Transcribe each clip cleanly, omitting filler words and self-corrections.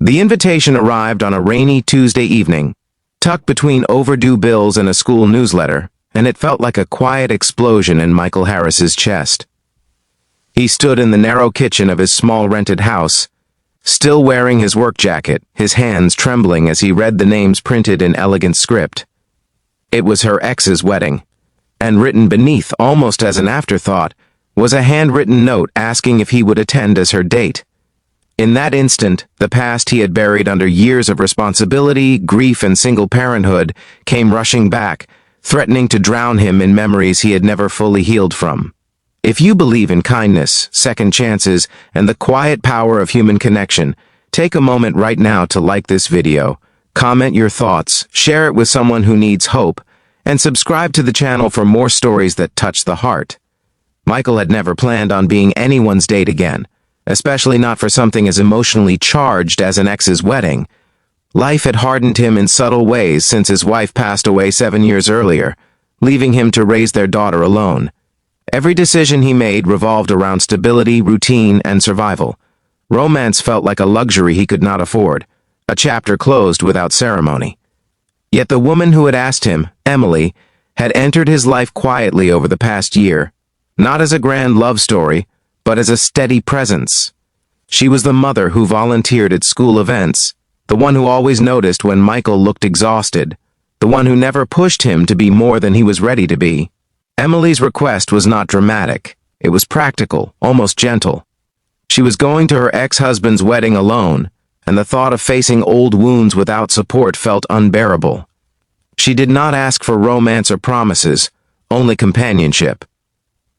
The invitation arrived on a rainy Tuesday evening, tucked between overdue bills and a school newsletter, and it felt like a quiet explosion in Michael Harris's chest. He stood in the narrow kitchen of his small rented house, still wearing his work jacket, his hands trembling as he read the names printed in elegant script. It was her ex's wedding, and written beneath, almost as an afterthought, was a handwritten note asking if he would attend as her date. In that instant, the past he had buried under years of responsibility, grief, and single parenthood came rushing back, threatening to drown him in memories he had never fully healed from. If you believe in kindness, second chances, and the quiet power of human connection, take a moment right now to like this video, comment your thoughts, share it with someone who needs hope, and subscribe to the channel for more stories that touch the heart. Michael had never planned on being anyone's date again, especially not for something as emotionally charged as an ex's wedding. Life had hardened him in subtle ways since his wife passed away 7 years earlier, leaving him to raise their daughter alone. Every decision he made revolved around stability, routine, and survival. Romance felt like a luxury he could not afford, a chapter closed without ceremony. Yet the woman who had asked him, Emily, had entered his life quietly over the past year, not as a grand love story, but as a steady presence. She was the mother who volunteered at school events, the one who always noticed when Michael looked exhausted, the one who never pushed him to be more than he was ready to be. Emily's request was not dramatic. It was practical, almost gentle. She was going to her ex-husband's wedding alone, and the thought of facing old wounds without support felt unbearable. She did not ask for romance or promises, only companionship.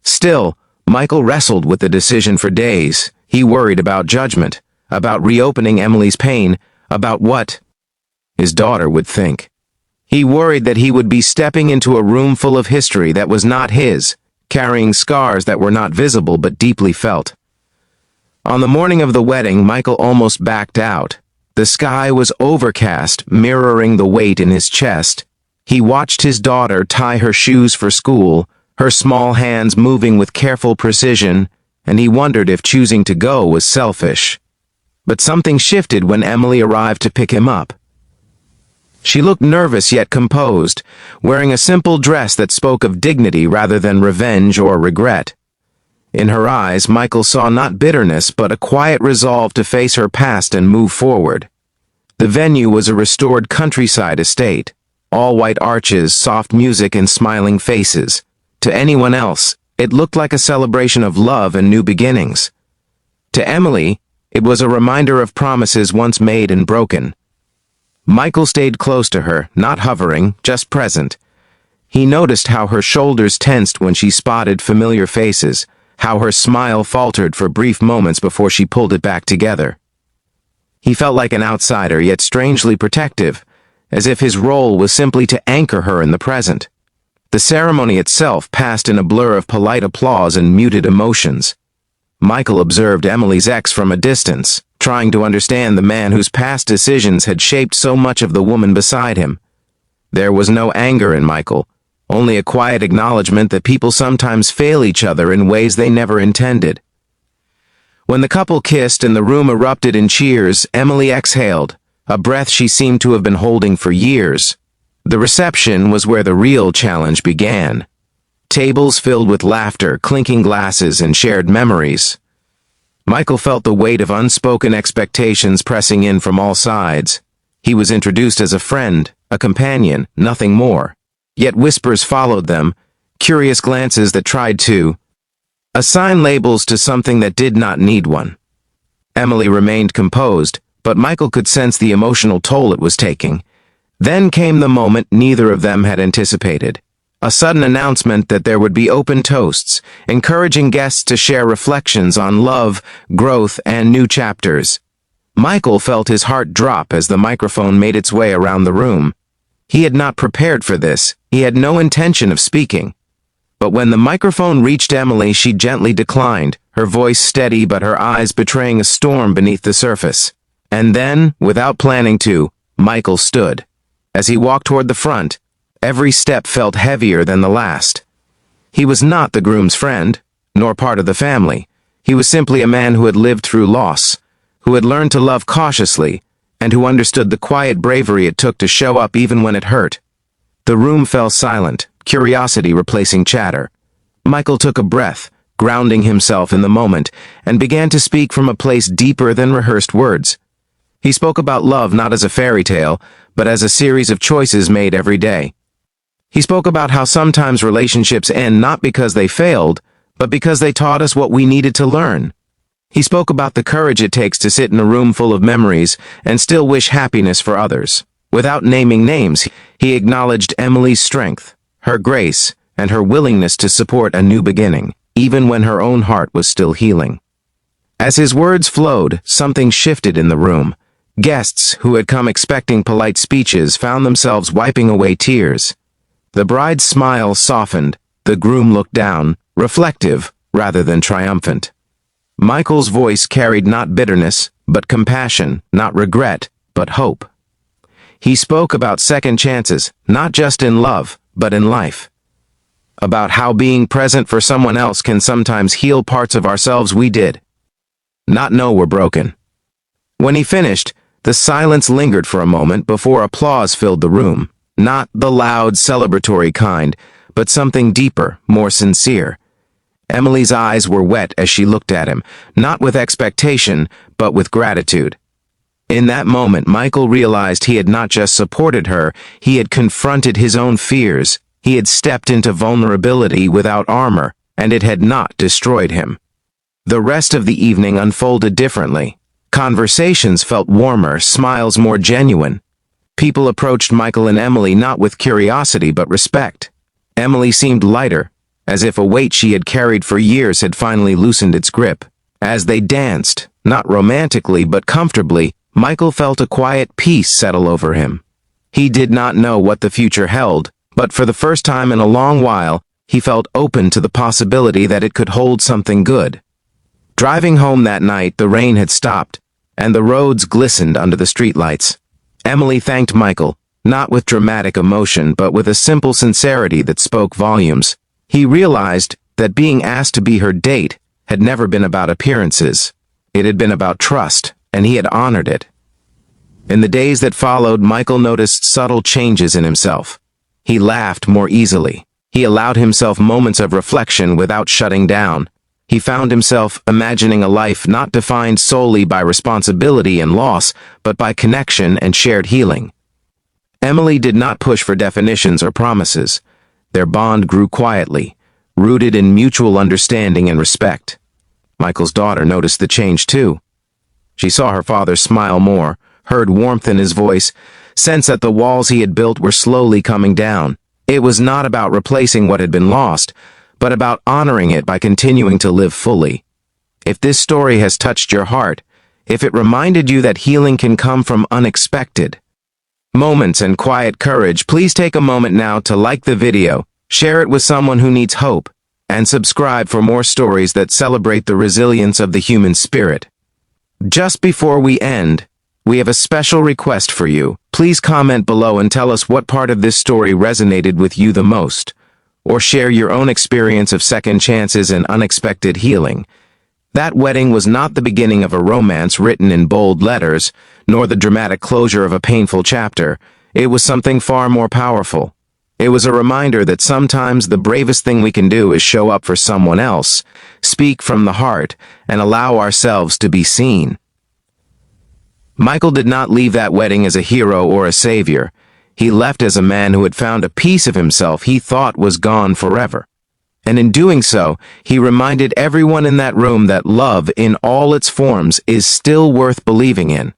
Still, Michael wrestled with the decision for days. He worried about judgment, about reopening Emily's pain, about what his daughter would think. He worried that he would be stepping into a room full of history that was not his, carrying scars that were not visible but deeply felt. On the morning of the wedding, Michael almost backed out. The sky was overcast, mirroring the weight in his chest. He watched his daughter tie her shoes for school, her small hands moving with careful precision, and he wondered if choosing to go was selfish. But something shifted when Emily arrived to pick him up. She looked nervous yet composed, wearing a simple dress that spoke of dignity rather than revenge or regret. In her eyes, Michael saw not bitterness but a quiet resolve to face her past and move forward. The venue was a restored countryside estate, all white arches, soft music, and smiling faces. To anyone else, it looked like a celebration of love and new beginnings. To Emily, it was a reminder of promises once made and broken. Michael stayed close to her, not hovering, just present. He noticed how her shoulders tensed when she spotted familiar faces, how her smile faltered for brief moments before she pulled it back together. He felt like an outsider, yet strangely protective, as if his role was simply to anchor her in the present. The ceremony itself passed in a blur of polite applause and muted emotions. Michael observed Emily's ex from a distance, trying to understand the man whose past decisions had shaped so much of the woman beside him. There was no anger in Michael, only a quiet acknowledgement that people sometimes fail each other in ways they never intended. When the couple kissed and the room erupted in cheers, Emily exhaled, a breath she seemed to have been holding for years. The reception was where the real challenge began. Tables filled with laughter, clinking glasses, and shared memories. Michael felt the weight of unspoken expectations pressing in from all sides. He was introduced as a friend, a companion, nothing more. Yet whispers followed them, curious glances that tried to assign labels to something that did not need one. Emily remained composed, but Michael could sense the emotional toll it was taking. Then came the moment neither of them had anticipated. A sudden announcement that there would be open toasts, encouraging guests to share reflections on love, growth, and new chapters. Michael felt his heart drop as the microphone made its way around the room. He had not prepared for this. He had no intention of speaking. But when the microphone reached Emily, she gently declined, her voice steady but her eyes betraying a storm beneath the surface. And then, without planning to, Michael stood. As he walked toward the front, every step felt heavier than the last. He was not the groom's friend, nor part of the family. He was simply a man who had lived through loss, who had learned to love cautiously, and who understood the quiet bravery it took to show up even when it hurt. The room fell silent, curiosity replacing chatter. Michael took a breath, grounding himself in the moment, and began to speak from a place deeper than rehearsed words. He spoke about love not as a fairy tale, but as a series of choices made every day. He spoke about how sometimes relationships end not because they failed, but because they taught us what we needed to learn. He spoke about the courage it takes to sit in a room full of memories and still wish happiness for others. Without naming names, he acknowledged Emily's strength, her grace, and her willingness to support a new beginning, even when her own heart was still healing. As his words flowed, something shifted in the room. Guests, who had come expecting polite speeches, found themselves wiping away tears. The bride's smile softened, the groom looked down, reflective rather than triumphant. Michael's voice carried not bitterness, but compassion, not regret, but hope. He spoke about second chances, not just in love, but in life. About how being present for someone else can sometimes heal parts of ourselves we did not know were broken. When he finished, the silence lingered for a moment before applause filled the room. Not the loud, celebratory kind, but something deeper, more sincere. Emily's eyes were wet as she looked at him, not with expectation, but with gratitude. In that moment, Michael realized he had not just supported her, he had confronted his own fears. He had stepped into vulnerability without armor, and it had not destroyed him. The rest of the evening unfolded differently. Conversations felt warmer, smiles more genuine. People approached Michael and Emily not with curiosity but respect. Emily seemed lighter, as if a weight she had carried for years had finally loosened its grip. As they danced, not romantically but comfortably, Michael felt a quiet peace settle over him. He did not know what the future held, but for the first time in a long while, he felt open to the possibility that it could hold something good. Driving home that night, the rain had stopped, and the roads glistened under the streetlights. Emily thanked Michael, not with dramatic emotion, but with a simple sincerity that spoke volumes. He realized that being asked to be her date had never been about appearances. It had been about trust, and he had honored it. In the days that followed, Michael noticed subtle changes in himself. He laughed more easily. He allowed himself moments of reflection without shutting down. He found himself imagining a life not defined solely by responsibility and loss, but by connection and shared healing. Emily did not push for definitions or promises. Their bond grew quietly, rooted in mutual understanding and respect. Michael's daughter noticed the change too. She saw her father smile more, heard warmth in his voice, sensed that the walls he had built were slowly coming down. It was not about replacing what had been lost, but about honoring it by continuing to live fully. If this story has touched your heart, if it reminded you that healing can come from unexpected moments and quiet courage, please take a moment now to like the video, share it with someone who needs hope, and subscribe for more stories that celebrate the resilience of the human spirit. Just before we end, we have a special request for you. Please comment below and tell us what part of this story resonated with you the most, or share your own experience of second chances and unexpected healing. That wedding was not the beginning of a romance written in bold letters, nor the dramatic closure of a painful chapter. It was something far more powerful. It was a reminder that sometimes the bravest thing we can do is show up for someone else, speak from the heart, and allow ourselves to be seen. Michael did not leave that wedding as a hero or a savior. He left as a man who had found a piece of himself he thought was gone forever. And in doing so, he reminded everyone in that room that love in all its forms is still worth believing in.